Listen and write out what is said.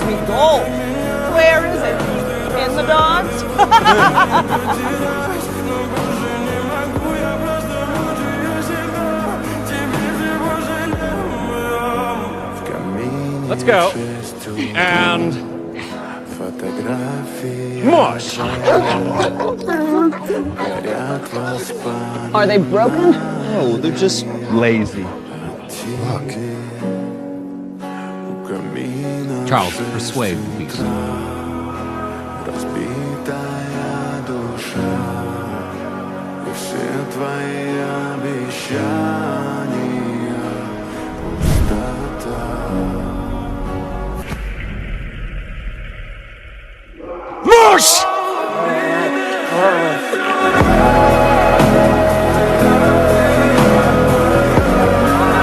me gold. Where is it? In the dogs? Let's go. And mush. Are they broken? No, they're just lazy. Look. Charles, persuade, please. Все твои обещания.